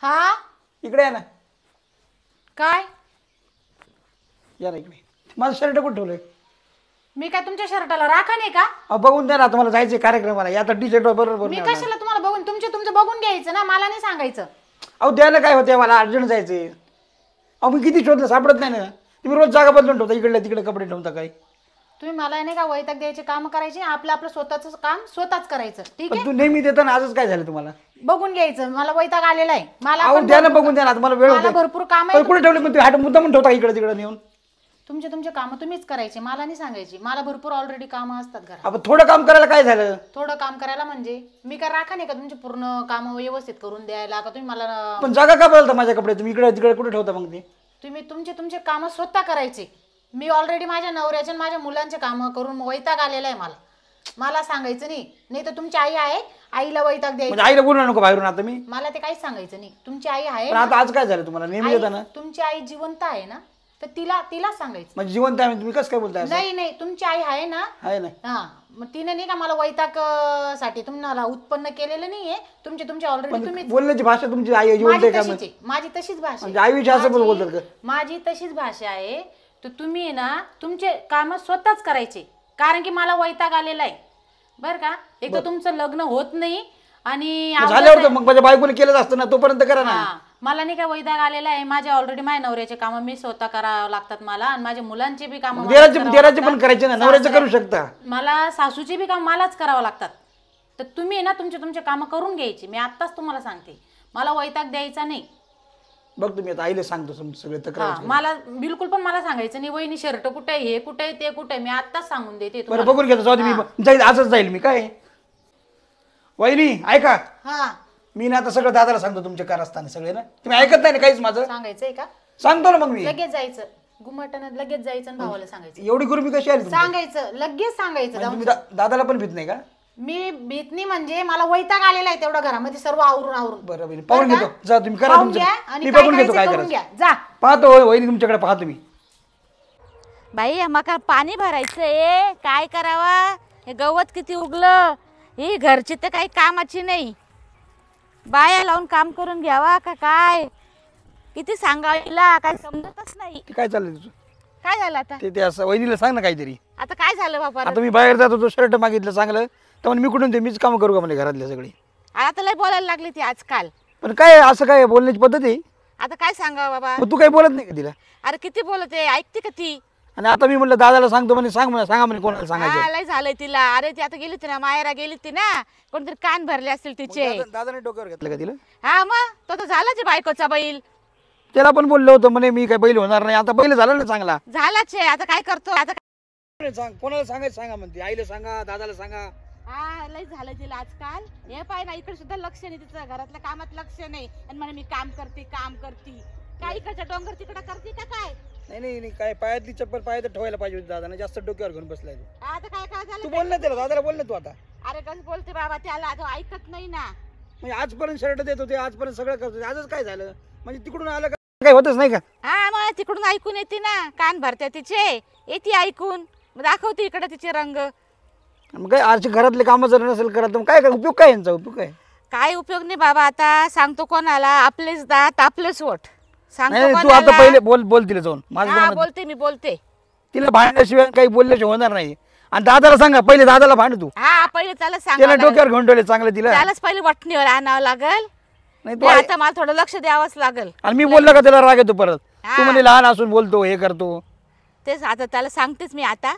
हा इकडे या ना. काय या ना इकडे. माझं शर्ट कुठे ठेवलंय? मी काय तुमच्या शर्टाला राखा नाही का? बघून द्या ना, तुम्हाला जायचं कार्यक्रमाला. या तर टी शर्ट बरोबर मी नाही कशाला तुम्हाला बघून तुमचं बघून घ्यायचं ना, मला नाही सांगायचं. अहो द्यायला काय होते, मला अर्जंट जायचंय. अहो मी किती शोधलं सापडत नाही ना. तुम्ही रोज जागा बदलून ठेवता, इकडे तिकडे कपडे ठेवता काय? तुम्ही मला नाही का वैताग द्यायचे काम करायचे, आपलं स्वतःच काम स्वतःच करायचं. ठीक पण आहे, तू नेहमी देता ना, आजच काय झालं तुम्हाला? बघून घ्यायचं. मला वैताग आलेला आहे. मला अहो पण द्या ना, बघून द्या ना, तुम्हाला वेळ मला होते. भरपूर काम आहे. कुठे ठेवले पण तुम्ही? हाट मुद्दा म्हणून ठेवता इकडे तिकडे नेऊन. तुमचे काम तुम्हीच करायचे, मला नाही सांगायची. मला भरपूर ऑलरेडी कामं असतात घरात. आपण थोडं काम करायला काय झालं? थोडं काम करायला म्हणजे मी काय राखा नाही का तुमचे पूर्ण काम व्यवस्थित करून द्यायला? का तुम्ही मला पण जागा का बदलता माझ्या कपडे? तुम्ही इकडे तिकडे कुठे ठेवता मग ते? तुम्ही तुमचे काम स्वतः करायचे. मी ऑलरेडी माझ्या नवऱ्याचे आणि माझ्या मुलांचे काम करून वैताग आलेला आहे. मला सांगायचं नाही तर तुमची आई आहे, आईला वैताग द्यायचा. म्हणजे आईला बोलू नको बाहेरून आता मी. मला ते काहीच सांगायचं नाही. तुमची आई आहे पण आता आज काय झालं तुम्हाला? नेहमी येता ना. तुमची आई जिवंत आहे ना, तर तिला सांगायचं. म्हणजे जिवंत आहे तुम्ही कसं काय बोलताय? नाही तुमची आई आहे ना. आहे ना. हा, मग तिने नाही का मला वैताग साठी तुम्हाला उत्पन्न केलेलं नाहीये. तुमचे ऑलरेडी तुम्ही बोलण्याची भाषा तुमची आई जिवंत आहे का? माझी तशीच भाषा म्हणजे आई विषय असं बोलतात का? माझी तशीच भाषा आहे. तर तुम्ही ना तुमचे काम स्वतःच करायचे, कारण की मला वैताग आलेला आहे बरं का. एक तर तुमचं लग्न होत नाही आणि झाल्यावर मग माझ्या बायकोने केलंच असतं ना, तोपर्यंत करा ना. मला नाही काय वैताग आलेला आहे. माझ्या ऑलरेडी माझ्या नवऱ्याचे काम मी स्वतः करावं लागतात मला, आणि माझ्या मुलांचे बी काम देराचे पण करायचे ना, नवऱ्याचं करू शकता. मला सासूचे बी काम मलाच करावं लागतात. तर तुम्ही ना तुमचे काम करून घ्यायचे. मी आत्ताच तुम्हाला सांगते, मला वैताग द्यायचा नाही. बघ तुम्ही आता आईला सांगतो सगळे तक्रार. मला बिलकुल पण मला सांगायचं नाही वहिनी शर्ट कुठे आहे, हे कुठे आहे, ते कुठे आहे. मी आत्ताच सांगून देते. बरं बघून घेतो, जाऊ मी जाईल, आजच जाईल मी. काय वहिनी ऐका, हा मी ना आता सगळं दादाला सांगतो तुमचे कारस्थान सगळे ना. तुम्ही ऐकत नाही ना काहीच माझं? सांगायचंय का? सांगतो ना मग मी. लगेच जायचं गुमटन, लगेच जायचं आणि भावाला सांगायचं. एवढी गुरुमी कशी आली? सांगायचं, लगेच सांगायचं. तुम्ही दादाला पण भीत नाही का? मी भीत नाही म्हणजे मला वैताग आलेला आहे तेवढं घरामध्ये सर्व आवरून. बरं पाहून घेतो, जा तुम्ही करा तुमचं. मी बघून घेतो काय करायचं. जा पाहतो वहिनी तुमच्याकडे, पाहा तुम्ही. बाई मका पाणी भरायचंय, काय करावा? हे गवत किती उगलं. ही घरची तर काही कामाची नाही. बाया लावून काम करून घ्यावा का काय? किती सांगायला काय समजतच नाही. काय चाललंय तुझं? काय झालं आता? ते असं वहिनीला सांग ना काहीतरी. आता काय झालं बाबा? आता मी बाहेर जात होतो, शर्ट मागितलं चांगलं, तर मी कुठून ते मीच काम करू का म्हणजे घरातले सगळे? आता लय बोलायला लागली ती आजकाल. पण काय असं काय बोलण्याची पद्धत आहे? आता काय सांगा बाबा? मग तू काही बोलत नाही का तिला? अरे किती बोलते, ऐकते का ती? आणि आता मी म्हटलं दादाला सांगतो म्हणे, सांगा म्हणे कोणाला सांगायचं. लय झालंय तिला. अरे ती आता गेली होती ना, मायरा गेली होती ना, कोणतरी कान भरले असतील तिचे. दादाने डोक्यावर घेतलं का तिला? हा मग तो तर झालाच बायकोचा बैल. त्याला पण बोललो होतं म्हणे मी काय बैल होणार नाही. आता बैल झाला ना चांगला. झालाच आहे. आता काय करतो? आता कोणाला सांगायचं सांगा म्हणते, आईला सांगा, दादाला सांगा. हा लय झालं तिला आजकाल. हे पाय ना, इकडे सुद्धा लक्ष नाही तिचं, घरातल्या कामात लक्ष नाही. आणि म्हणे मी काम करते. काय इकडच्या डोंगर तिकडे करते का काय? नाही काय, पायातली चप्पल पायात ठेवायला पाहिजे होती दादा, जास्त डोक्यावर घेऊन बसलाय तू. आता काय झालं? तू बोल ना त्याला, दादाला बोल ना तू आता. अरे कसं बोलते बाबा, त्याला तो ऐकत नाही ना. म्हणजे आजपर्यंत शर्ट देत होते, आजपर्यंत सगळं करत होते, आजच काय झालं? म्हणजे तिकडून आलं का काय होतच नाही का? हा मग तिकडून ऐकून येते ना, कान भरते तिचे, येते ऐकून, मग दाखवते इकडे तिचे रंग. मग काय आजच्या घरातले कामं जर नसेल करत तर काय उपयोग काय यांचा? उपयोग काय? काय उपयोग नाही बाबा. आता सांगतो कोणाला? आपलेच दात आपलेच वोट. नाही तू आता पहिले बोल तिला जाऊन. माझं बोलते मी बोलते. तिला भांडल्याशिवाय काही बोलल्याशिवाय होणार नाही. आणि दादाला सांगा, पहिले दादाला भांड तू. हा पहिले त्याला सांग. त्याला डोक्यावर घेऊन ठेवले चांगलं तिला. त्यालाच पहिले वटणीवर आणावं लागल. नाही तू आता मला थोडं लक्ष द्यावंच लागल. आणि मी बोललो का त्याला राग येतो परत. तू म्हणे लहान असून बोलतो, हे करतो. तेच आता त्याला सांगतेच मी आता.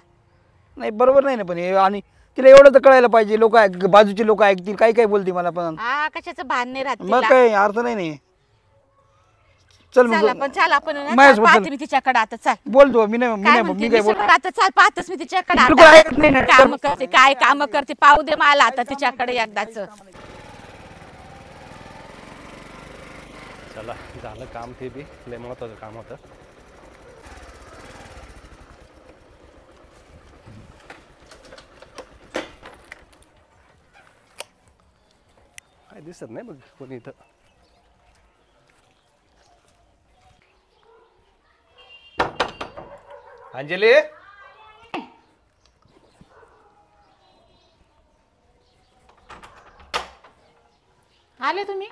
नाही बरोबर नाही ना, पण हे आणि तिला एवढं तर कळायला पाहिजे. लोक बाजूचे लोक ऐकतील, काय बोलते मला पण. हा कशाचं भान नाही राहत. मग काय अर्थ नाही. चल आपण पाहते मी तिच्याकडे आता. चल बोलतो मी काय बोल आता. चल पाहतच मी तिच्याकडे. काम करते, काय काम करते पाहू दे मला आता तिच्याकडे एकदाच. चला झालं काम, ते बी लय महत्वाचं काम होतं. काय दिसत नाही बघ कोणी इथं. अंजली आले तुम्ही?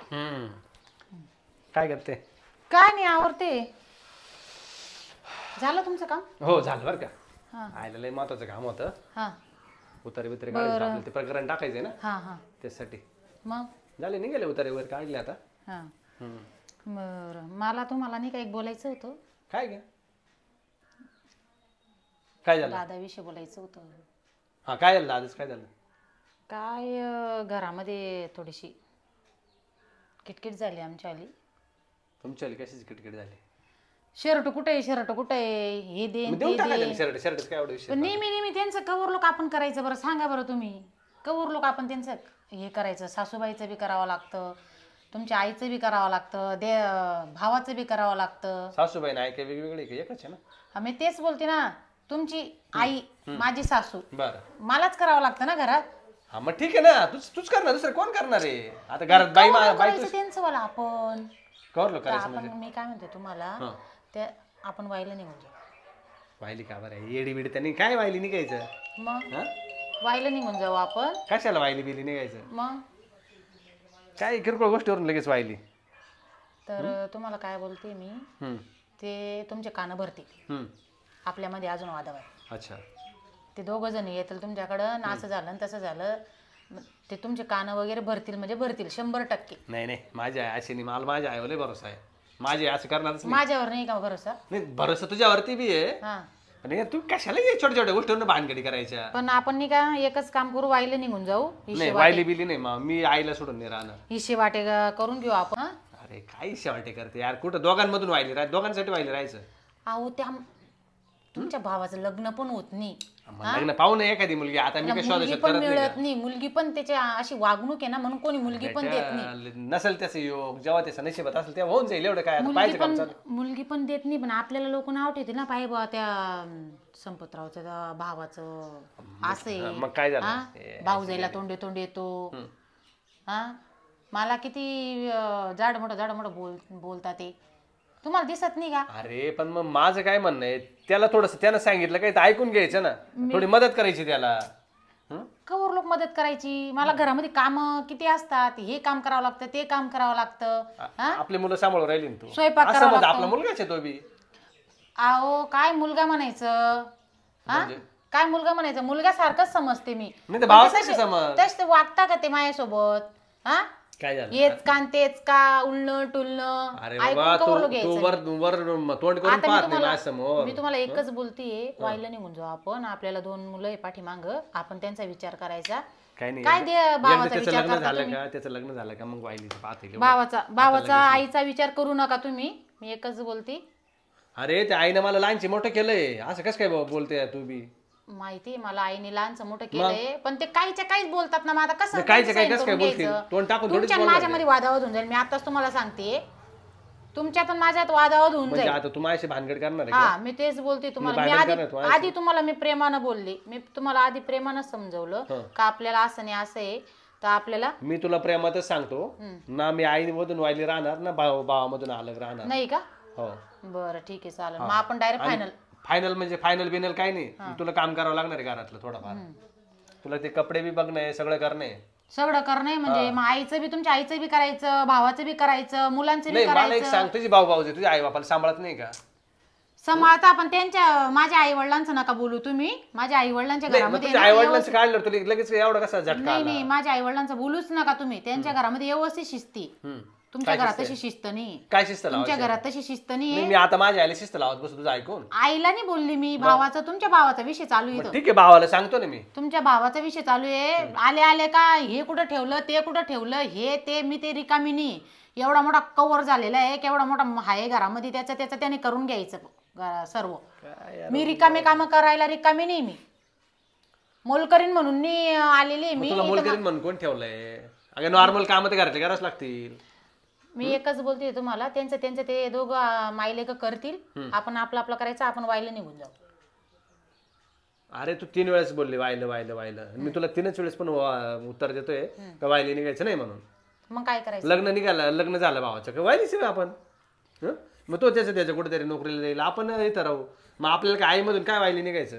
काय करते? काय नाही आवडते. झालं तुमचं काम? हो झालं बरं का. हा आयला लय महत्वाचं काम होतं. हा उतारे बितारे काढायचे आपल्याला, ते प्रकरण टाकायचंय ना हा हा त्यासाठी. मग झाले निघाले उतारे वगैरे काढले आता. हा बरं, मला तुम्हाला नाही का एक बोलायचं होतं. काय ग? काय झालं? दादाविषयी बोलायचं होतं. हा काय झालं आजच? काय झालं? काय घरामध्ये थोडीशी किटकिट झाली आमच्या आली. तुमच्या कशीच किटकिट झाली? शर्ट कुठे आहे, शर्ट कुठे आहे, हे दे मग देऊन टाकायचं शर्ट. शर्ट काय एवढा विषय? पण नेहमी नेहमी त्यांचं कवर लोक आपण करायचं. बरं सांगा बरं तुम्ही, कवर लोक आपण त्यांचं हे करायचं. सासूबाईचं बी करावं लागतं, तुमच्या आईचं बी करावं लागतं, भावाचं बी करावं लागतं. सासूबाई नाही काय वेगवेगळे का एकच आहे ना? मी तेच बोलते ना, तुमची आई माझी सासू बरं मलाच करावं लागतं ना घरात. हा मग ठीक आहे ना, तूच करणार, दुसरं कोण करणार आहे आता घरात? बाई बाई करायचं त्यांचं वाला आपण. कवर लो तर करायचं आपण म्हणजे? मी काय म्हणते तुम्हाला, ते आपण वाईला निघून जाऊ. वाहिली का बरं? येडी बिडी त्यांनी काय वाहिली निघायचं? मग हा वाईला निघून जाऊ आपण. कशाला वाहिली बिली निघायचं? मग काय किरकोळ गोष्टीवरून लगेच वाहिली. तर तुम्हाला काय बोलते मी, ते तुमचे कानं भरतील. आपल्यामध्ये अजून वादावाद. अच्छा. ते दोघं जण येतील तुमच्याकडं, ना असं झालं तसं झालं, ते तुमचे कानं वगैरे भरतील म्हणजे भरतील 100%. नाही नाही, माझी आई अशी नाही, मला माझ्या आईवर लय भरोसा आहे. माझी आई असं करणारच नाही. माझ्यावर नाही का भरोसा? नाही भरोसा तुझ्यावरती बी आहे, हा पण हे तू कशाला हे छोट्या छोट्या गोष्टीवर भानगडी करायच्या? पण आपण नाही का एकच काम करू, वाईला निघून जाऊ. नाही वाहिली बिली नाही, मी आईला सोडून नाही राहणार. हिशे वाटे करून घेऊ आपण. अरे काही शेवटे करते यार, कुठं दोघांमधून वाहिली राहायचं, दोघांसाठी वाहिली राहायचं. अहो त्या तुमच्या भावाचं लग्न पण होत नाही, मग लग्न पाहू नये एखादी मुलगी. आता मी काय मुलगी शोधाशोध पण करत नाही मिळत का? नाही, मुलगी पण त्याच्या अशी वागणूक आहे ना, म्हणून कोणी मुलगी पण देत नाही. नसेल त्याचं योग, जेव्हा त्याचं नशिबात असेल तेव्हा होऊन जाईल. एवढं काय आता पाहिजे काम चालू. मुलगी पण देत नाही, पण आपल्याला लोक नाव ठेवतील ना, पाहिजे बा त्या संपतरावचं त्या भावाचं असं आहे. मग काय झालं? भाऊ जायला तोंडे तोंड येतो. हा मला किती जाड मोठं बोलता ते तुम्हाला दिसत नाही का? अरे पण मग माझं काय म्हणणं आहे, त्याला थोडस त्यानं सांगितलं काही तर ऐकून घ्यायचं ना, थोडी मदत करायची त्याला. कवर लोक मदत करायची. मला घरामध्ये काम किती असतात, हे काम करावं लागतं, ते काम करावं लागतं. आपली मुलं सांभाळून राहिली ना तू. स्वयंपाक असं करावा म्हणजे लागतो. आपला मुलगाच आहे तो बी. अहो काय मुलगा म्हणायचं, काय मुलगा म्हणायचं, मुलगा सारखंच समजते मी. नाही तर भावासारखं समज. तसे वागता का ते माझ्यासोबत? हा काय झालं? हेच कान तेच का, उलणं टुलणं अरे बाबा तू वर तोंड करून पाहत नाही माझ्यासमोर. मी तुम्हाला एकच बोलतीये, वाईला निघून जाऊ आपण. आपल्याला 2 मुलं आहे पाठीमाग, आपण त्यांचा विचार करायचा. काय नाही, काय दे भावाचा त्याचं विचार लग्न करता झालं तुम्ही? का, त्याचं लग्न झालं का मग वाहिली पाहते. भावाचा आईचा विचार करू नका तुम्ही. मी एकच बोलते. अरे त्या आईनं मला लहानची मोठं केलंय, असं कसं काय बोलते तू बी? माहिती मला आईने लहानचं मोठं केलंय, पण ते काहीच्या काहीच बोलतात ना. मग आता कसं काहीच्या काही सहन कसं काय करून बोलतील? घ्यायचं? तोंड टाकून थोडीच तुमच्या बोलणार माझ्यामध्ये वादावाद होऊन जाईल. मी आताच तुम्हाला सांगते, तुमच्यात आणि माझ्यात वादावाद होऊन म्हणजे जाईल. आता तू माझ्याशी भानगड करणार आहे हा मी तेच बोलते तुम्हाला. मी आधी तुम्हाला मी प्रेमानं बोलले. मी तुम्हाला आधी प्रेमानं समजवलं का आपल्याला असं नाही असं आहे, तर आपल्याला मी तुला प्रेमातच सांगतो ना, मी आईमधून वाहिली राहणार ना भावामधून अलग राहणार. नाही का? हो बरं ठीक आहे चालेल. मग आपण डायरेक्ट फायनल. फायनल म्हणजे फायनल बिनल काही नाही. तुला काम करावं लागणार आहे घरातलं थोडंफार. तुला ते कपडे बी बघणं आहे, सगळं करणं आहे. सगळं करणं म्हणजे मग आईचं बी, तुमच्या आईचं बी करायचं, भावाचं बी करायचं, मुलांचं बी नाही मला एक करायचं. सांग, तुझी भाऊजी तुझ्या आई बापाला सांभाळत नाही का? सांभाळता, पण त्यांच्या माझ्या आई वडिलांचं नका बोलू तुम्ही. माझ्या आई वडिलांच्या घरामध्ये तुझ्या आई वडिलांचं काढलं तुला लगेच एवढं कसा झटका? नाही माझ्या आई वडिलांचं बोलूच नका तुम्ही. त्यांच्या घरामध्ये व्यवस्थित शिस्ती. तुमच्या घरात तशी शिस्त नाही. काय शिस्त तुमच्या घरात तशी शिस्त नाही. मी आता माझ्या आईला शिस्त लावत बसतो तुझं ऐकून. आईला नाही बोलली मी, भावाचा, तुमच्या भावाचा विषय चालू आहे. ठीक आहे भावाला सांगतो ना मी. तुमच्या भावाचा विषय चालू आहे. आले आले का हे कुठं ठेवलं, ते कुठं ठेवलं, हे ते मी ते रिकामी नाही. एवढा मोठा कवर झालेला आहे, केवढा मोठा आहे घरामध्ये, त्याचं त्याने करून घ्यायचं सर्व. मी रिकामे काम करायला रिकामी नाही. मी मोलकरीन म्हणून नाही आलेली मी. तुला मोलकरीन म्हणून कोण ठेवलंय? अगं नॉर्मल काम तर घरातले करावंच लागतील. मी एकच बोलते तुम्हाला, त्यांचं ते दोघं मायलेक करतील, आपण आपलं करायचं, आपण वायला निघून जाऊ. अरे तू 3 वेळेस बोलली वाहिलं. मी तुला 3च वेळेस पण उत्तर देतोय का वाहिली निघायचं नाही म्हणून. मग काय करायचं? लग्न झालं भावाचं का वाहिलीच आपण. मग तो त्याच्या कुठेतरी नोकरीला जाईल, आपण इथं राहू. मग आपल्याला काय आईमधून काय वाहिली निघायचं?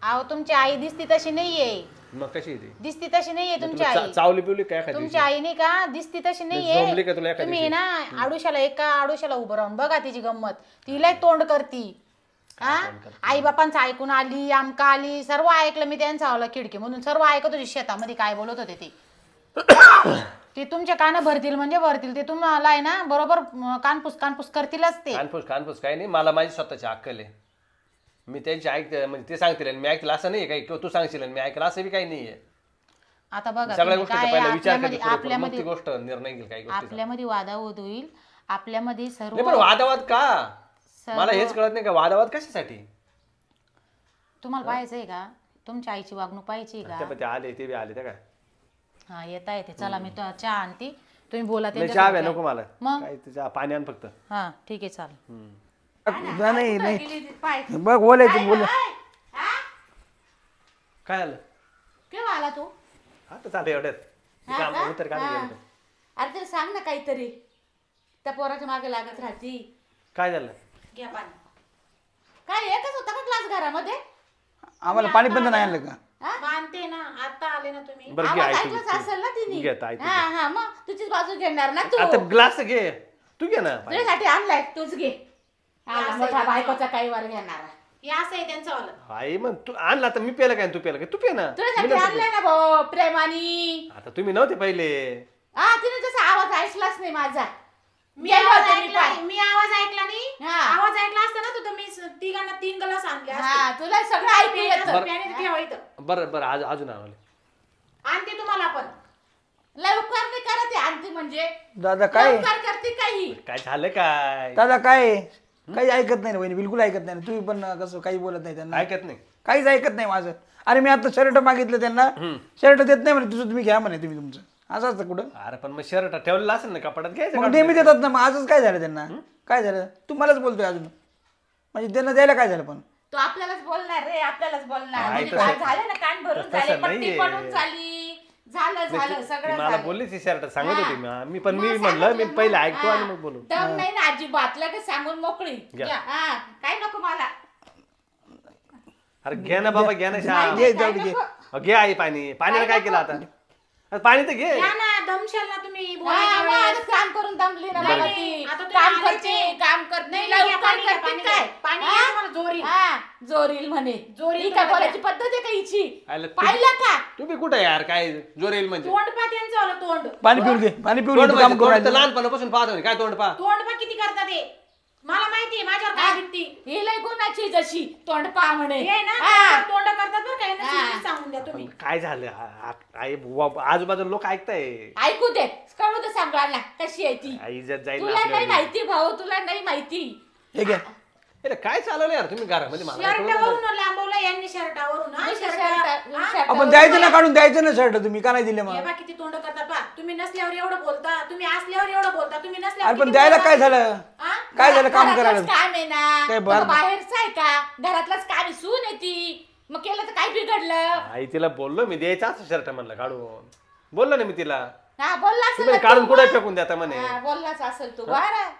अहो तुमची आई दिसती तशी नाहीये. मग कशी आहे ती? दिसती तशी नाहीये तुमची तुला आई. चावली पिवली काय खाती? तुमची आई नाही का दिसती तशी जमली नाहीये. का तुला एखादी तुम्ही ना आडुशाला एका आडुशाला उभं राहून बघा तिची गंमत. तिला तोंड करती. हा आई बापांचं ऐकून आली, आमका आली, सर्व ऐकलं मी त्यांचं आलं खिडकी म्हणून सर्व ऐकत होती शेतामध्ये काय बोलत होते ते. ते तुमचे कान भरतील म्हणजे भरतील. ते तुम्हाला आहे ना बरोबर कानपूस करतीलच ते. कानपूस काही नाही, मला माझी स्वतःची अक्कल आहे. मी त्यांची ऐकते म्हणजे ते सांगतील आणि मी ऐकलं असं नाही काही, किंवा तू सांगशील आणि मी ऐकलं असं बी काही नाहीये. आता बघा सगळ्या तुम्ही गोष्टीचा काय पहिला विचार करते, आपल्यामध्ये मग ती गोष्ट निर्णय घेईल काही गोष्टी. आपल्यामध्ये वादावाद होईल. आपल्यामध्ये सर्व नाही पण वादावाद का? मला हेच कळत नाही का वादावाद कशासाठी? तुम्हाला पाहायचंय का? तुमच्या आईची वागणूक पाहायची का? ते आले ते बी आले त्या काय हा येता येते. चला मी चहा आणते, तुम्ही बोला नाही चहा त्यांच्यासोबत. नको मला. मग? काय तुझ्या पाणी आण फक्त. हा ठीक आहे चालेल. नाही नाही बघ बोलायचं बोल. काय आलं? केव्हा आला तू? आता चालू एवढ्यात काम उतर का नाही गेलं. अरे तरी सांग ना काहीतरी. त्या पोराच्या मागे लागत राहती. काय झालं? घ्या पाणी. काय एकच होता का ग्लास घरामध्ये? आम्हाला पाणी पण नाही आणलं का? बांधते ना आता आले ना तुम्ही. बरं घे आवाज ऐकू ऐकलाच असेल ना तिने. घे आता ऐकू. हा हा मग तुझीच बाजू घेणार ना तू. आता ग्लास घे, तू घे ना. तुझ्यासाठी आणलाय तूच घे. आला मोठा बायकोचा काही वर घेणार. हे असं आहे त्यांचं वालं. आई मग तू आणला तर मी पेला काय तू पेला काय? तू पे ना. तुझ्यासाठी आणलाय ना भाऊ प्रेमानी. आता तुम्ही नव्हते पहिले. हा तिने जसा आवाज ऐकलाच नाही माझा. मी गेलो आवाज होते मी ऐकला पाय. मी आवाज ऐकला नाही. हा. आवाज ऐकला असता ना तर मी तिघांना 3 ग्लास आणले असते. हा तुला सगळं ऐकू येतं. प्याने तर ठेवा इथं. बरं बरं अजून आवले. आणते तुम्हाला पण. लवकर नाही करत आहे आणते म्हणजे. दादा काय लवकर करते काही. काय झालं काय? दादा काय काही ऐकत नाही ना वहिनी, बिलकुल ऐकत नाही. तुम्ही पण कसं काही बोलत नाही त्यांना, ऐकत नाही. काहीच ऐकत नाही माझं. अरे मी आता शर्ट मागितलं त्यांना, शर्ट देत नाही म्हणे, तुझं तुम्ही घ्या म्हणे तुम्ही तुमचं. असं असतं कुठं? अरे पण मग शर्ट ठेवलेला असेल ना कपाटात घ्यायचं मग काढून. नेहमी देतात ना. मग आजच काय झालं त्यांना? काय झालं? तुम्हालाच बोलतोय अजून, म्हणजे त्यांना द्यायला काय झालं? पण तो आपल्यालाच बोलणार रे, आपल्यालाच बोलणार. नाही, म्हणजे तसं- काय झालं ना कान भरून तसं झाले, पट्टी नाहीये. पडून झाली, झालं सगळं मला झालं. बोलली ती शर्ट सांगत होती मी पण मग मी म्हणलं मी सांगितलं पहिले ना. ऐकतो आणि मग बोलू. दम नाही ना अजिबात, लगेच सांगून मोकळी. घ्या. हा काय नको मला. अरे घे ना बाबा घे ना श्याम. घे, काय जाऊ दे, घे. नको. घे आई पाणी. पाण्याला काय केलं आता? अरे पाणी तर घे. या ना दमशाल ना तुम्ही हा, बोलायच्या मग वेळेस. आता काम करून दमली ना नाही, बाबा नाही, ती. आता तुम्ही काम आलेच करते आहे. काम करते नाही, लवकर घ्या, पाणी घ्या, करते पाणी काय? घ्या. पाणी हा? घ्या, तुम्हाला जोरील. हा जोरील म्हणे. जोरील ही काय तुम्हाला बोलायची पद्धत आहे का हिची? आलं तू- पाहिलं का? तुम्ही कुठे यार काय जोर येईल म्हणजे? तोंड पा त्यांचं वालं तोंड. पाणी पिऊन घे, पाणी पिऊन तोंड घे, तू काम म्हणजे करू तोंड तर राहिली. लहानपणापासून पाहतो म्हणे. काय तोंड पा? तोंड पा किती करतात ते. मला माहिती आहे माझ्यावर काय भीती. ही लय गुणाची जशी तोंड पा म्हणे. हे ना हा. तोंड करतात बरं काय ना हा. शिस्तीत सांगून द्या तुम्ही. काय झालं आई आजूबाजूला लोक ऐकताय. ऐकू दे कळू दे सगळ्यांना कशी आहे ती. आई इज्जत जाईल ना तुला नाही आपल्याला. माहिती भाऊ, तुला नाही माहिती. हे घ्या. अरे काय चालवलं यार तुम्ही घरामध्ये मला काय कळलं नाही. शर्टावरून लांबवलं यांनी शर्टावरून. हा, नुसतं शर्ट. हा? शर्ट- आपण द्यायचं ना, काढून द्यायचं ना शर्ट. तुम्ही का नाही दिले हे मग? बा किती तोंड करतात पा. तुम्ही नसल्यावर एवढं बोलता, तुम्ही असल्यावर एवढं बोलता, तुम्ही नसल्यावर अरे पण किती द्यायला बोलता? काय झालं? हा? काय झालं काम घरातलंच करायला? काम आहे ना. काय तो बाहेर- बाहेरचं आहे का? घरातलंच काम आहे, सून आहे ती. मग केलं तर काय बिघडलं? आई तिला बोललो मी द्यायचा असं शर्ट म्हणलं काढून. बोललो ना मी तिला. हा बोलला असेल तुम्ही ना काढून तू कुठे मग. फेकून द्या म्हणे. हा, बोललाच असेल तू बरं.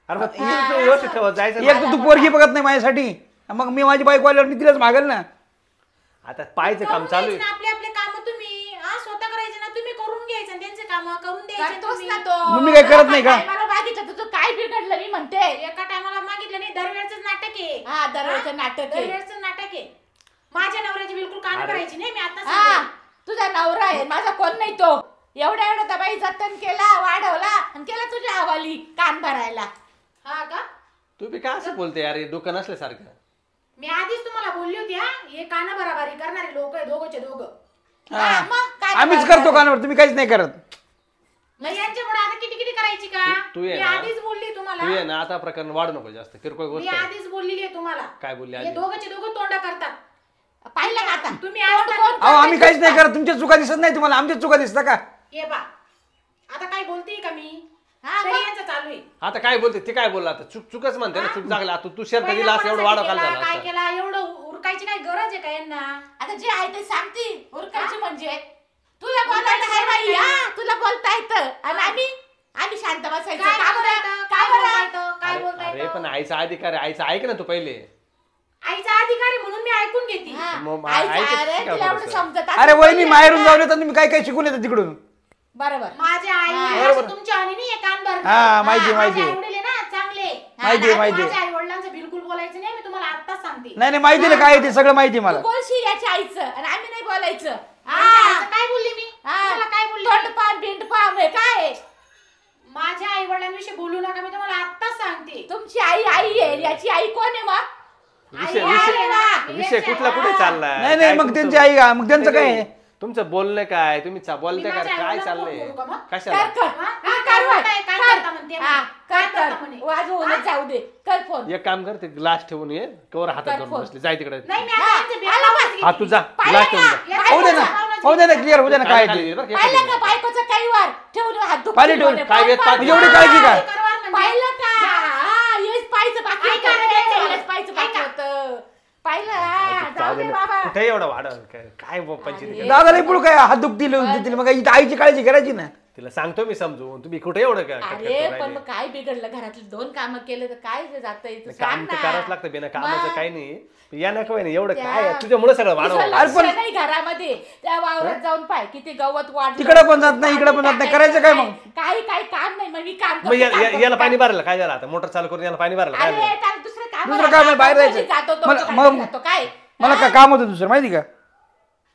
अरे मग तुम्ही व्यवस्थित ठेवत जायचं ना. एक तर तू पोरगी बघत नाही माझ्यासाठी, मग मी माझी बाईक आल्यावर मी तिलाच मागेल ना. आता पाहायचं काम करून चालू द्यायचं आहे. ना आपले आपले काम तुम्ही. हा, स्वतः करायचे ना तुम्ही, करून घ्यायचं आणि त्यांचे काम करून द्यायचे करतोस तुम्ही. ना तो. मग मी काही करत नाही का? मला मागितलं तर तू काय बिघडलं मी म्हणते. एका टायमाला मागितलं नाही, दरवेळचं नाटक आहे. हा दरवेळचं नाटक आहे. दरवेळचं नाटक आहे. माझ्या नवऱ्याची बिलकुल कान करायची नाही मी आता हा सांगते. तुझा नवरा आहे, माझा कोण नाही तो. एवढा एवढा दबाई जतन केला, वाढवला आणि केला तुझ्या हवाली कान भरायला. हा का? तुम्ही काय असं बोलते यार दुकान असल्यासारखं. मी आधीच तुम्हाला बोलली होती. हा, हे कान बराबरी करणारे लोक आहे, दोघंचे दोघं. हा, मग काय आम्हीच करणार? करतो कानावर, तुम्ही काहीच नाही करत. मग यांच्यामुळे आता किती किती करायची का? तू ये मी ना. आधीच बोलली तुम्हाला. तू ये ना आता प्रकरण वाढू नको जास्त किरकोळ मी गोष्ट आहे. आधीच बोललेली आहे तुम्हाला. काय बोलली हे आधी? दोघंचे दोघं तोंड करतात. पाहिलं का आता? तुम्ही तोंड आज कोण अहो आम्ही काहीच नाही करत. तुमच्या चुका दिसत नाही तुम्हाला, आमच्या चुका दिसता का? हे बा आता काय बोलते का मी? हा, तरी मग? यांचं चालू आहे. आता काय बोलते ते काय बोलला आता चुकच म्हणते ना. चूक जागला आता तू शर्ट पहिला दिला असं एवढं कोणासाठी वाढव काल केला, झाला काय असता. केला एवढं उरकायची काय गरज आहे का यांना? आता जे आहे ते सांगती उरकायची म्हणजे. तुला बोलायला आहे बाई, हा तुला बोलता येतं आणि आम्ही शांत बसायचं. काय का बोलता बरं? येतं? का काय बरं? बोलता येतं? काय बोलता अरे येतं? पण आईचा अधिकार आहे. आईचं ऐक ना तू पहिले. आईचा अधिकार आहे म्हणून मी ऐकून घेते. हा. मग आईचं आईचं अरे, शिकावं तुला एवढं थोडंसं. समजत अरे असेल वहिनी तर माहेरून ना. जाऊन येतात तुम्ही काय काय शिकून येतात तिकडून. बरोबर. माझ्या आई बरोबर. असं तुमच्या आणि नाही कान भरणार. हा, माहिती, माझे माहिती. आई-वडील आहे ना चांगले. माहिती आहे, माहिती आहे. माझ्या आई वडिलांचं बिलकुल बोलायचं नाही, मी तुम्हाला आत्ताच सांगते. नाही नाही माहिती ना काय आहे ते सगळं माहिती मला. तू बोलशील याच्या आईचं आणि आम्ही नाही बोलायचं. माझ्या आईचं काय बोलली मी? तुम्हाला काय बोलली? तोंडपान बिंडपान हे काय माझ्या आई वडिलांविषयी बोलू नका, मी तुम्हाला आत्ताच सांगते. तुमची आई आई आहे, याची आई कोण आहे मग? विषय आई आहे ना. विषय कुठला कुठे चाललाय? नाही नाही काय मग तुमचं- त्यांची आई का मग त्यांचं काय आहे? तुमचं बोलणं काय? तुम्ही बोलताय का? माझ्या काय आईला चाललंय? फोन करू का मग? कशाला? कर कर हा? हा, काय कर म्हणताय? काय कर. करता म्हणते? हा, काय कर करता कर म्हणे? वाजवून जाऊ दे. कर फोन. एक काम कर, ते ग्लास ठेवून ये, कवर हातात कर धरून फोन. बसले. जाय तिकडे. नाही, मी हा, आता यांचे आला बिल बस. हा तू जा, पाहिलं ग्लास ठेवून का? जा. होऊ दे ना होऊ दे ना क्लिअर होऊ दे ना काय आहे ते. पाहिलं का बायकोचं काही वार ठेवून हात दुखतो पाहिलं ठेवून. म्हणे. काय घेत पाय- पाय- एवढी काळजी काय? पाहिलं का? हा, हेच पाहायचं बाकी ऐका होतं. ना, त्यांचं हेच पाहायचं बाकी ऐका. होतं. पाहिलं हा, जाऊ दे बाबा. कुठे एवढं वाढ काय पंचायती? दादाला पुढे काय हात दुखतील मग इथं आईची काळजी करायची ना. तिला सांगतो मी समजून, तुम्ही कुठे एवढं काय अरे पण मग काय बिघडलं? घरातले 2 कामं केले तर काय जात काम तर करावंच लागतं, बिना कामाचं मग. काही नाही. या नका नाही एवढं त्या- काय तुझ्यामुळे सगळं वाढव. अरे पण- नाही घरामध्ये त्या वावरात जाऊन पाय किती गवत वाढ तिकडे पण जात नाही, इकडे पण जात नाही. करायचं काय मग? काही काही काम नाही मग मी काम मग करते, काम करते, याला पाणी काम भरायला काय झालं आता? मोटर चालू करून याला पाणी भरायला काय अरे झालं? त्याला दुसरं काम दुसरं काम आहे, बाहेर जायचं. जातो तो मला- कामाला मग- जातो, काय मला काय काम होतं दुसरं माहिती का?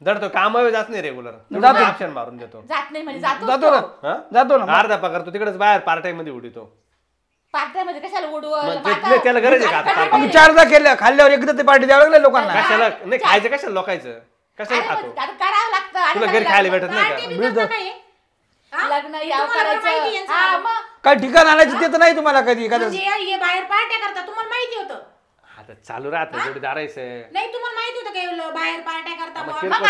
जर तो कामावर जात नाही रेग्युलर, जातो. ऑप्शन मारून देतो. जात नाही म्हणजे जातो जातो ना हा? जातो ना अर्धा पगार तो तिकडेच बाहेर पार्ट टाइम मध्ये उडीतो. पार्ट्यामध्ये कशाला उडवल मग ते- नाही, त्याला गरज आहे का आता? आम्ही 4दा केलं खाल्ल्यावर एकदा ते पार्टी द्यावं लागलं लोकांना. कशाला नाही खायचं, कशाला लोकायचं कशाला खातो? करावं लागतं आणि तुला घरी खायला भेटत नाही पार्टी का? बी करता काय? हा? लग्न यावं तुम्हाला माहिती आहे करायचं यांचं हा लग्न? मग काय ठिकाण आणायचं ते तर नाही तुम्हाला कधी एखादं. म्हणजे हे बाहेर पार्ट्या करता तुम्हाला माहिती होतं? आता चालू राहतं जोडीदारायचं. नाही तुम्हाला माहिती होतं का बाहेर पार्ट्या करता बुवा? मग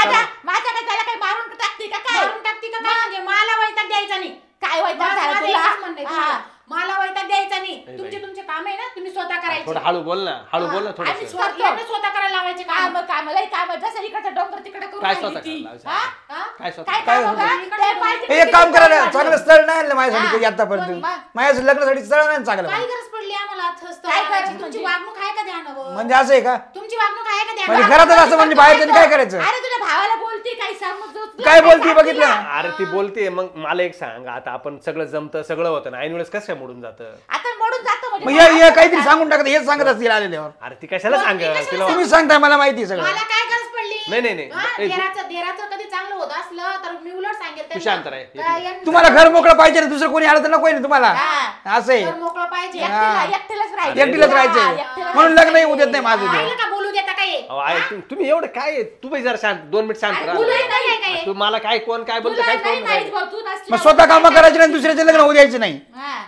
माझ्या काय त्याला काही मारून टाकते का काय मारून टाकते का काय? म्हणजे मला वैताग द्यायचा नाही. काय वैताग माझं- झाला माझं तुला एकच म्हणणं आहे हा. तुम्हाला. मला वैताग द्यायचा नाही. बाई. तुमचे काम आहे ना तुम्ही स्वतः करायचे. थोडं हळू बोल ना, हळू बोल ना आम्ही थोडं. स्वतः करायला लावायचे काम. काम लई काम जसं इकडचं डोंगर तिकडे करून काय राहिली स्वतः ती. करायला हा? हा? काय स्वतः काय काय काम होतं? होतं? ते पाहिजे हे एक काम करायला चांगलं स्थळ नाही आणलं हा. माझ्यासाठी कधी आतापर्यंत. मग? माझ्या लग्नासाठी स्थळ नाही चांगलं. काय गरज पडली आम्हाला थस्त काय वागायची? गरज तुमची म्हणजे? वागणूक आहे का ध्यानावर? म्हणजे असं आहे का? तुमची वागणूक आहे का म्हणजे ध्यानावर? घरातच असं म्हणजे बाहेर त्यांनी काय करायचं? अरे तुझ्या भावाला बोलते काय समजत काय बोलती बघितलं? अरे ती बोलते, मग मला एक सांग, आता आपण सगळं जमतं सगळं होतं ना, ऐन वेळेस कसं काय मोडून जातं? आता मोडून जातो मग म्हणजे हे काहीतरी सांगून टाकत हेच सांगत असतील आलेल्यावर. अरे ती कशाला सांग तिला? तुम्ही सांगताय मला माहिती आहे सगळं. मला काय गरज पडली? नाही, नाही, नाही. हा? ए, तू- देराचं कधी चांगलं होत असलं तर मी उलट सांगेल त्यांना. शांत राह. काय यांनी तुम्हाला घर मोकळं पाहिजे ना, दुसरं कोणी आलं तर नको ना तुम्हाला. हा. असं आहे घर मोकळं पाहिजे. एकटीलाच राहायचं एकटीलाच हा, राहायचंय एकटीलाच म्हणून लग्न येऊ देत नाही माझं ते. पाहिलं का बोलू देता काय? अहो, आई, तुम्ही एवढं काय आहे? तू बाई जरा शांत 2 मिनिट शांत अरे, राहा. तुला नाही आहे काय? तू मला काय कोण काय बोलतो तुला काय नाही कोण माहित भाऊ, तू नसल्यावर मग स्वतः कामं करायची नाही, दुसऱ्याचे लग्न होऊ द्यायचे नाही. हा.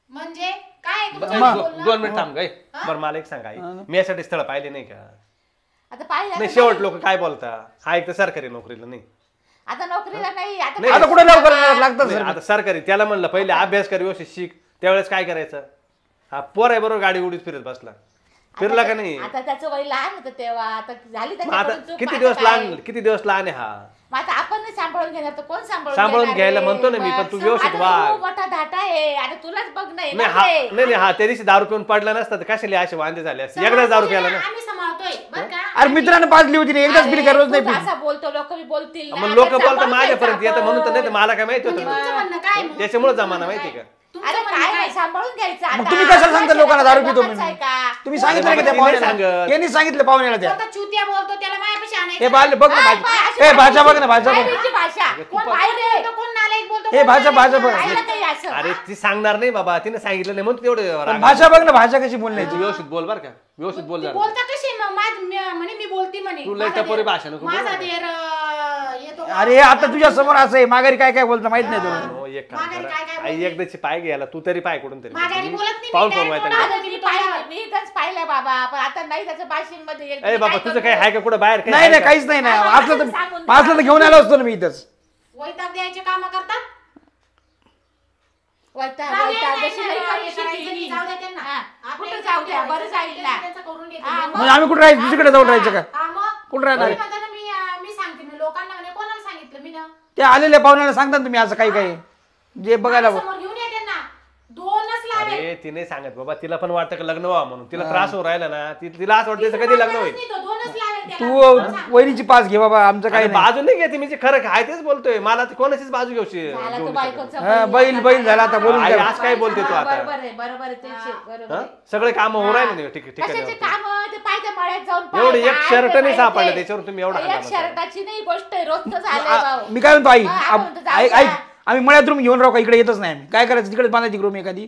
म्हणजे काय तुमचं मग- बोलणं? 2 मिनिट थांब गाय. बरं मला एक सांग आई, मी यासाठी स्थळ पाहिले नाही का? आता पाहिलं नाही आता शेवट नाही. लोक काय बोलता, हा एक तर सरकारी नोकरीला नाही. आता नोकरीला नाही आता नाही, आता कुठे लवकर लागतं नाही, सर. आता सरकारी त्याला म्हणलं पहिले अभ्यास कर व्यवस्थित शिक, त्यावेळेस काय करायचं? हा पोर आहे बरोबर गाडी उडीत फिरत बसला, फिरला का नाही? आता त्याचं वय लहान होतं तेव्हा आता झाली मग आता त्याच्याकडून चूक, किती आता दिवस काय? लहान, किती दिवस लहान आहे हा? मग आता आपण नाही सांभाळून घेणार तर कोण सांभाळून घेणार घ्यायला रे? म्हणतो ना मी, पण तू व्यवस्थित आता वाग. तू मोठा धाटा आहे आता तुलाच बघ नाही नाही हा नाही हा त्या दिवशी दारू पिऊन पडला नसता तर कशाला असे वांदे झाले असते? एकदा दारू प्याला ना. आम्ही सांभाळतोय बरं का? अरे मित्रानं पाजली होती ना, एकदाच पिली का रोज नाही पिली. असा बोलतो लोक बी बोलतील ना, मग लोक आता बोलतात सांभाळून माझ्यापर्यंत घ्यायचं येतं म्हणून तर, नाही तर आपण. मला काय माहिती म्हणजे होतं? तुमचं म्हणणं काय मग? त्याच्यामुळे तुमचं जमाना म्हणणं माहिती काय? का? तुमचं अरे म्हणणं काय काय? नाही सांभाळून घ्यायचं मग आता. तुम्ही कशाला सांगता लोकांना दारू पितो लोकांचं आहे म्हणून? का? तुम्ही सांगितलं का त्या नाही पाहुण्याला? सांगत. यांनी सांगितलं पाहुण्याला त्या. स्वतः चुतिया बोलतो त्याला मायापाशी आणायचं. हे बाल बघ ना हा, भाषा, अशी हे भाषा बघ ना, भाषा बघ. बाहेरची भाषा कोण बाहेर बाहेर आहे. बोलतो, कोण नालायक बोलतो, हे कोण भाषा, नालायक भाषा बघ. बोलतो. पाहिलं काही असं अरे ती सांगणार नाही बाबा, तिने सांगितलं नाही म्हणून तेवढं पण राग. भाषा बघ ना, भाषा कशी बोलण्याची. व्यवस्थित बोल बर का, व्यवस्थित बोल ती जरा. बोलता कशी मग? म्हणे मी बोलती म्हणे. तू लय माझा टपोरी देर- भाषा नको बोलू माझा नका. देर येतो. अरे आता तुझ्या समोर असं आहे, माघारी काय काय बोलतं माहित नाही तुला. हो, एक काम माघारी करा. काय काय आई बोलते? एकदाची पाय घ्यायला तू तरी पाय कुठून तरी माघारी बोलत नाही मी, पाऊल direct फोन तोंडावर. आता मी पाहिलं मी गंज पाहिलं बाबा पण आता नाही त्याचं बाशिंग मध्ये ए बाबा तुझं काय आहे का कुठं बाहेर काही नाही आहे नाही का? काहीच नाही ना, आम्हाला असलं सांगून तर द्या. असलं तर घेऊन आलो असतो ना मी इथंच. वैताग द्यायचे काम करतात. वैताग जाऊ द्या, वैताग नाही, जशी नाही, लई नाही, पक्षी करायचं नाही, गेली. जाऊ द्या त्यांना. हा, आपल्या कुठं जाऊ द्या बरं जाईल ना त्यांचं करून घेते. हा, मग. म्हणजे आम्ही कुठं राहायचं, दुसरीकडे जाऊन राहायचं का? हा, मग? कुठं राहणार? तुम्ही म्हणता ना, मी सांगते मी लोकांना म्हणे कोणाला सांगितलं मी ना त्या आलेल्या पाहुण्याला सांगता ना तुम्ही असं काही काही जे बघायला. समोर घेऊन या त्यांना. दोनच लावेल. अरे तिने सांगत बाबा तिला पण वाटतं का लग्न व्हावं म्हणून तिला त्रास होऊ राहिला ना तिला असं वाटतं कधी लग्न होईल नाही, तो दोनच लावेल त्याला. तू वहिनीची पास घे बाबा आमचं काय अरे नाही बाजू नाही घेते मी जे खरं आहे तेच बोलतोय मला ती कोणाचीच बाजू घेऊशी झालं घेऊ तो नाही शकत. बायकोचं हा, बैल झाला आता बोलून आई काय आज काय बोलते तू हा, आता बरोबर आहे बरोबर आहे तेच बरोबर हा? आहे. सगळे काम होऊ राहिले ठीक कशाचे आहे काम ते पाहिजे मळ्यात जाऊन एवढं एक पाहायचं, शर्ट नाही पाहिजे. सापडलं त्याच्यावर तुम्ही एवढा एक हंगामा करा. शर्टाची नाही गोष्ट आहे रोजचं झालंय भाऊ. मी काय म्हणतो आई हा, आपण म्हणतो जाऊ ऐक द्या. ऐक आम्ही मळ्यात रूम घेऊन राहू का इकडे येतच नाही आम्ही काय करायचं तिकडे बांधायची रूम एखादी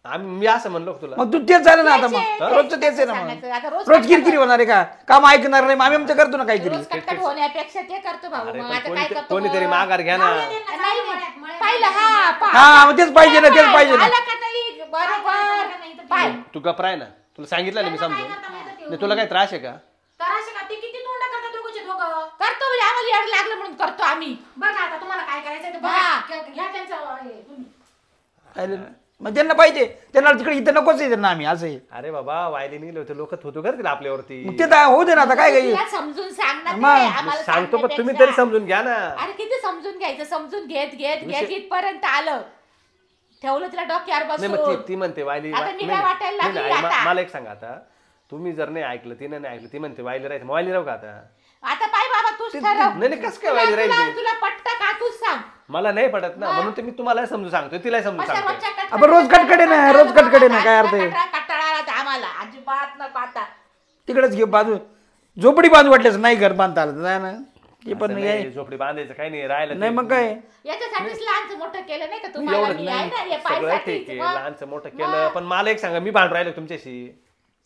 मी असं म्हणलो का तुला मग तू तेच झालं ना आता तेच आहे, मग रोजचं तेच आहे ना सांगायचं. आता मग रोज रोज किरकिरी होणार आहे का काम ऐकणार नाही मग आम्ही आमचं करतो ना काहीतरी रोज कटकट होण्यापेक्षा ते करतो भाऊ अरे मग पण आता काय करतो कोणीतरी मग? माघार घ्या ना नाही, पाहिलं हा हा मग तेच पाहिजे ना तेच पाहिजे ना आलं का नाही बरोबर पाय तू गप राह ना तुला सांगितलं ना मी समजून नाही तुला काय त्रास आहे का तराशे का ते किती तोंड करतात दोघंचे दोघं. करतो म्हणजे आम्हाला येड लागलं म्हणून करतो आम्ही बघा आता तुम्हाला काय करायचं ते हा. बघा. घ्या त्यांचं हे, तुम्ही. पाहिलं ना? मग त्यांना पाहिजे त्यांना तिकडे इथं नकोच आहे त्यांना आम्ही असं आहे अरे बाबा वायली निघले होते लोक थोतो करतील आपल्यावरती मग ते तर होऊ दे ना आता काय काही तिला समजून सांग ना ते, मग. आम्हाला सांगतो पण तुम्ही सांगण्यापेक्षा. तरी समजून घ्या ना अरे किती समजून घ्यायचं समजून घेत घेत घेत इथपर्यंत आलं ठेवलं तिला डोक्यावर नाही मग बसून ती म्हणते वायली आता मी काय वाटायला नाही, लागली नाही, आता. मला एक सांगा आता तुम्ही जर नाही ऐकलं तिने नाही ऐकलं ती म्हणते वायली राहायचं मग वायली राहू का आता आता पाय बाबा तूच ठरव नाही, कसं काय वायली राहील तुला ती? तुला पटतं का तूच सांग मला नाही पडत ना म्हणून तर मी तुम्हाला समजून सांगतोय तिला समजून अशा सांगतोय रोजच्या कटकट- आपण रोज कटकट आहे ना, रोज कटकट आहे ना, काय अर्थ आहे? कंटाळा आला आम्हाला अजिबात नको आता तिकडेच घे बाजू झोपडी बांधू वाटल्यास नाही घर बांधता आलं तर ना ते पण असं नाही नाही, झोपडी बांधायचं काही नाही राहिलं नाही ते- मग काय याच्यासाठीच लहानचं मोठं केलं नाही का तुम्हाला एवढंच मी आहे ना नाही या सगळं पायसाठीच. ठीक आहे मग लहानचं मोठं केलं पण मला एक सांगा मी भांडून राहिलो तुमच्याशी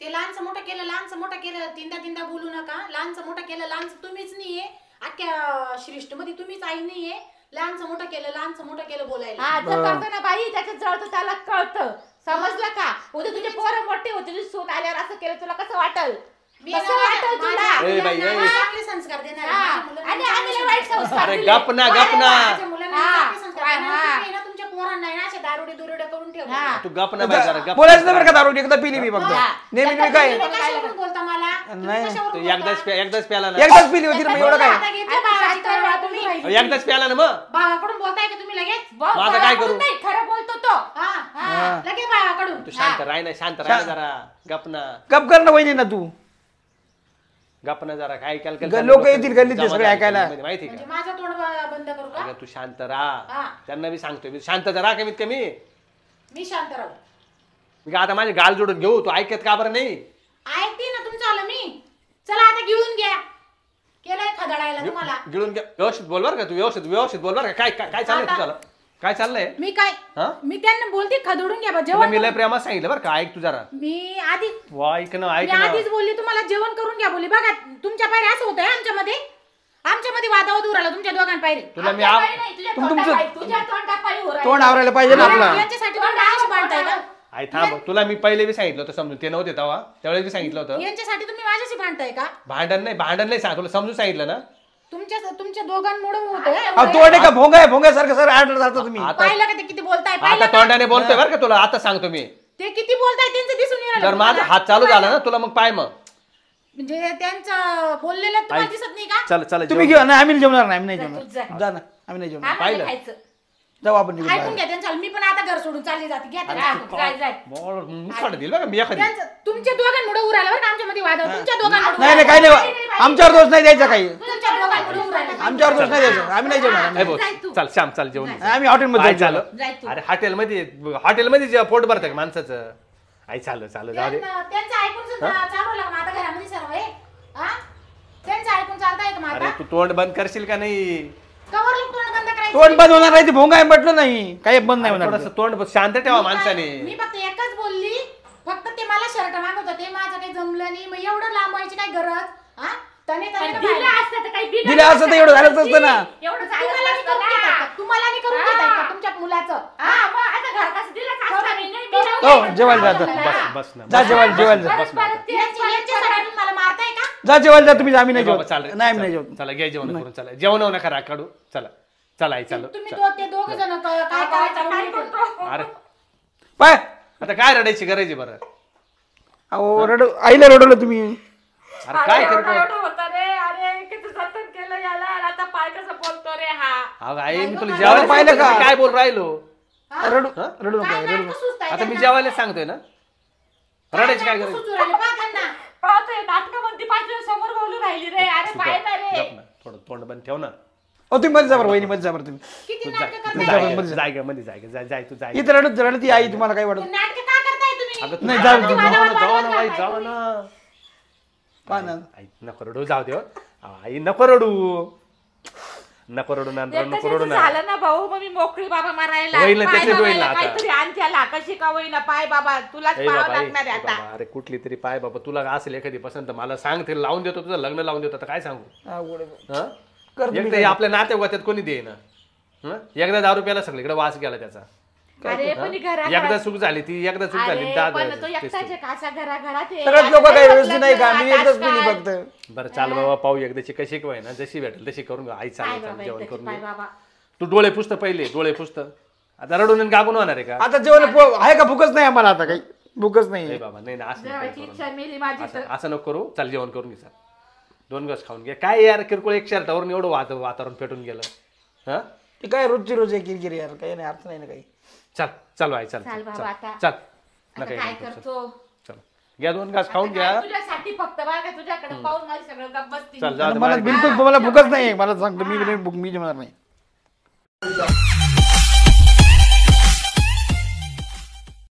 ते लहानचं मोठं केलं लहानचं मोठं केलं तीनदा तीनदा बोलू नका. लहानचं मोठं केलं लहानचं तुम्हीच नाहीये अख्ख्या श्रेष्ठ मध्ये तुम्हीच आई नाहीये. लहानचं मोठं केलं लहानचं मोठं केलं बोलायला. हा जर करतो ना बाई त्याच्यात जळतं त्याला कळतं समजलं का उद्या तुझे पोरं मोठे होते तुझी सून आल्यावर असं केलं तुला कसं वाटल मी कसं ना वाटल तुला माझ्या ए बाई, मुलांना ए. चांगले संस्कार देणार आहे. हा. माझ्या मुलांना आणि चांगले आम्ही लय संस्कार वाईट देणार. संस्कार अरे दिले. गप ना गप ना माझ्या मुलांना हा. चांगले संस्कार देणार. हा. तुम्ही ना तुमच्या पोरांना आहे ना असे दारुडे दुरुडे करून ठेवले. हा. तू गप ना बाई जरा गप बोलायचं नाही बरं का दारू एकदा पिली मी फक्त हा. नेहमी मी काय तुम्ही कशावरून बोलता मला? तुम्ही नाही. कशावरून तू बोलता? एकदाच प्याला ना एकदाच पिली होती ना मग एवढं काय आता घेतलं भावाची करवा तुम्ही. एकदाच प्याला ना मग भावाकडून बोलताय का तुम्ही लगेच? भाऊ, मग आता काय भावाकडून करू? नाही, खरं बोलतो तो हा. हा. लगेच भावाकडून. तू शांत राह ना शांत राह ना जरा गप ना गप कर ना वहिनी ना तू गप ना जरा काय ऐकायला लोक येतील गल्लीतले सगळे ऐकायला. माहिती म्हणजे का माझं तोंड बंद करू का? अगं तू शांत राहा हा. त्यांना मी सांगतोय मी शांत राहा कमीत कमी मी शांत राहू. मी का आता माझे गाल जोडून घेऊ तू ऐकत का बरं नाही ऐकते ना तुमचं आलं मी. चला आता घेऊन घ्या. केलंय खदडायला तुम्हाला. गिळून घ्या व्यवस्थित बोल बरं का तू व्यवस्थित बोल बरं का काय काय चाललंय तुझं काय चाललंय मी काय हा मी त्यांना बोलते खदडून घ्या बा, तुला जेवण मी लय प्रेमात सांगितलं बरं का ऐक तू जरा मी आधी वा ऐक ना मी ऐक ना आधीच बोलली तुम्हाला जेवण करून घ्या बोलली. बघा तुमच्या पायरी असं होतंय आमच्यामध्ये वादावाद उराला तुमच्या दोघां पायरी. तुला मी आमच्या पायी नाही, तुझ्या तोंडापायी, तुझ्या तोंडापायी उरायला. तोंड आवरायला पाहिजे ना आपला यांच्यासाठी तुम्ही माझ्याशी भांडताय का? आई थांब तुला मी पहिले बी सांगितलं होतं समजून ते नव्हते तेव्हा त्यावेळेस बी सांगितलं होतं यांच्यासाठी तुम्ही माझ्याशी भांडताय का? भांडण नाही सांग तुला समजून सांगितलं ना तुमच्या दोघांमुळे होतंय. अहो, तोंड आहे का भोंगासारखं सर आठ जातो तुम्ही आता पाहिलं का ते किती बोलताय? आता पाहिलं का? तोंडाने बोलतोय बरं का तुला आता सांगतो मी ते किती बोलताय त्यांचं दिसून येईल जर माझा हात चालू झाला ना तुला मग पाय मग म्हणजे त्यांचं बोललेलं तुम्हाला दिसत नाही का? चल चल तुम्ही घेऊ नाही आम्ही नाही जेवणार नाही आम्ही नाही तूच जेवणार जा ना आम्ही नाही जेवणार आम्हाला पाहिलं? खायचं. जाऊ आपण निघून ऐकून बाहेर. घ्या त्यांच्या मी पण आता घर सोडून चालली जाते. घ्या त्यांचं हा, ऐकून. जाय, जाय. दिल बघा मी एखादी त्यांचं तुमच्या दोघांमुळे उरायला बरं का आमच्यामध्ये वाद तुमच्या दोघांमुळे नाही नाही काही नाही आमच्यावर दोष नाही द्यायचा काही तुमच्या दोघांमुळे उरायला. आमच्यावर दोष नाही द्यायचा आम्ही नाही जेवणार ए भाऊ, जाय तू. चल श्याम चल जेवण आम्ही हॉटेलमध्ये काय जाऊ. झालं जाय तू. अरे हॉटेलमध्ये जे पोट भरतं का माणसाचं आई चालू जाऊ दे त्यांचं ऐकून सुद्धा चालवलं का मग आता घरामध्ये सर्व आहे? हा? त्यांचं ऐकून चालताय का मग अरे आता? तू तोंड बंद करशील का नाही कवर लोक तोंड बंद करायचं? तोंड बंद होणार नाही ते भोंगा आहे म्हटलं नाही काही बंद नाही होणार थोडस तोंड शांत ठेवा माणसाने मी फक्त एकच बोलली फक्त ते मला शर्ट मागत होते माझं काही जमलं नाही मग एवढं लांबायची काय गरज हा त्याने पण त्याने दिलं असतं तर काही बिघडलं दिलं असतं तर एवढं झालंच असतं ना. एवढं झालं तुम्हाला नाही असतं करून ना. देताय का? तुम्हाला नाही करून देताय का तुमच्या मुलाचं हा, मग आता घर कसं दिलंच असतं नाही, नाही, मी हो नव्हते. जेवायला जा आता. हा. बस ना जा जेवायला जेवायला जा परत परत तेच यांच्यासाठी तुम्ही मला मारताय का? जा जेवायला जा तुम्ही आम्ही नाही बाबा, जेवत चाल रे. नाही आम्ही नाही चला, जेवत चला घ्या जेवण करून चला जेवण नका राग काढू चला चला आई चालू तुम्ही चला. ते दोघ जण काय करायचं काय म्हणून करतो? अरे पाय आता काय रडायची गरज आहे बरं अहो आईला रडवलं तुम्ही अरे काय अरे, करतो एवढं होतं रे अरे किती जतन केलं याला आणि आता पाय कसं बोलतो रे हा अगं आई मी तुला पाहिलं जेवायला का? काय बोल राहिलो रडू हा? रडू नका काय रडू नाटकं सुचताय आता मी त्यांना? जेवायला सांगतोय ना रडायची काय नाटकं गरज सुचू राहिले, पहा त्यांना. पाहतोय नाटक म्हणती पाच समोर बोलू राहिली रे अरे पाय ना रे गप ना, थोडं तोंड बंद ठेव ना अहो तुम्ही मध्ये जा बरं वहिनी मध्ये जा बरं तुम्ही किती तू नाटकं जाय करताय? जाय ग मध्ये जाय ग, जाय जाय तू जाय इथं रडत रडत ती आई तुम्हाला काय वाटत नाटकं का करताय तुम्ही? अगं तू नाही, जाऊ जाऊ ना, दे. जाऊ ना, जाऊ ना, आई, जाऊ ना पहा ना आई नको रडू जाऊ दे हो. आई नको रडू नको रडू ना नको रडू ना झालं ना भाऊ मग मी मोकळी बाबा मारायला होईल ना, पाय त्याच्यात होईल बघायला ना आता. काहीतरी आण त्याला कशी का होईना पाय बाबा तुलाच ए पाहावं बाबा, ए, लागणार आहे ए आता बाबा, अरे कुठली तरी पाय बाबा तुला असेल एखादी पसंत मला सांग ते लावून देतो तुझं लग्न लावून देतो आता काय सांगू अवघड आहे. हं? कर तुम्ही एकदा हे आपल्या नातेवाईकात कोणी देईना हं? एकदा 10 रुपयाला सगळीकडे वास गेला त्याचा अरे पण घरा एकदा चूक झाली ती एकदा चूक झाली अरे पण तो एकटाच आहे कासा घराघरात आहे. सगळ्यात लोक आता काही काय व्यवस्थित नाही का म्हटलं मी ना, एकदाच आता पिली काय? फक्त बरं चाल बाबा पाहू एकदाची कशी काय ना जशी भेटेल तशी करून घे. आई पाय चालेल बाबा, चालेल जेवण एकदाची करून पाय घे. बाबा. तू डोळे पुसत पहिले डोळे पुसत आता रडून आणि गागून होणार आहे का आता जेवण आहे का भूकच नाही आम्हाला आता काही भूकच नाही नाही बाबा नाही ना असं नको जेवायची करू. इच्छा मेली माझी तर असं नको करू चाल जेवण करून घे चाल 2 घास खाऊन घे काय यार किरकोळ एक शर्टावरून एवढं वातावरण पेटून गेलं हा ते काय रोजची रोज आहे किरकिर यार काही नाही अर्थ नाही ना काही चल चल बाई चल चाल चल बाबा आता चल आता नका काय येऊ, चल. करतो चल घ्या 2 घास खाऊन आता घ्या काय तुझ्यासाठी फक्त बघा तुझ्याकडे पाहून माझी सगळं गप्प बसती चल जा मला बिलकुल तुम्हाला भूकच नाही मला सांगतो मी नाही भूक मी जेवणार नाही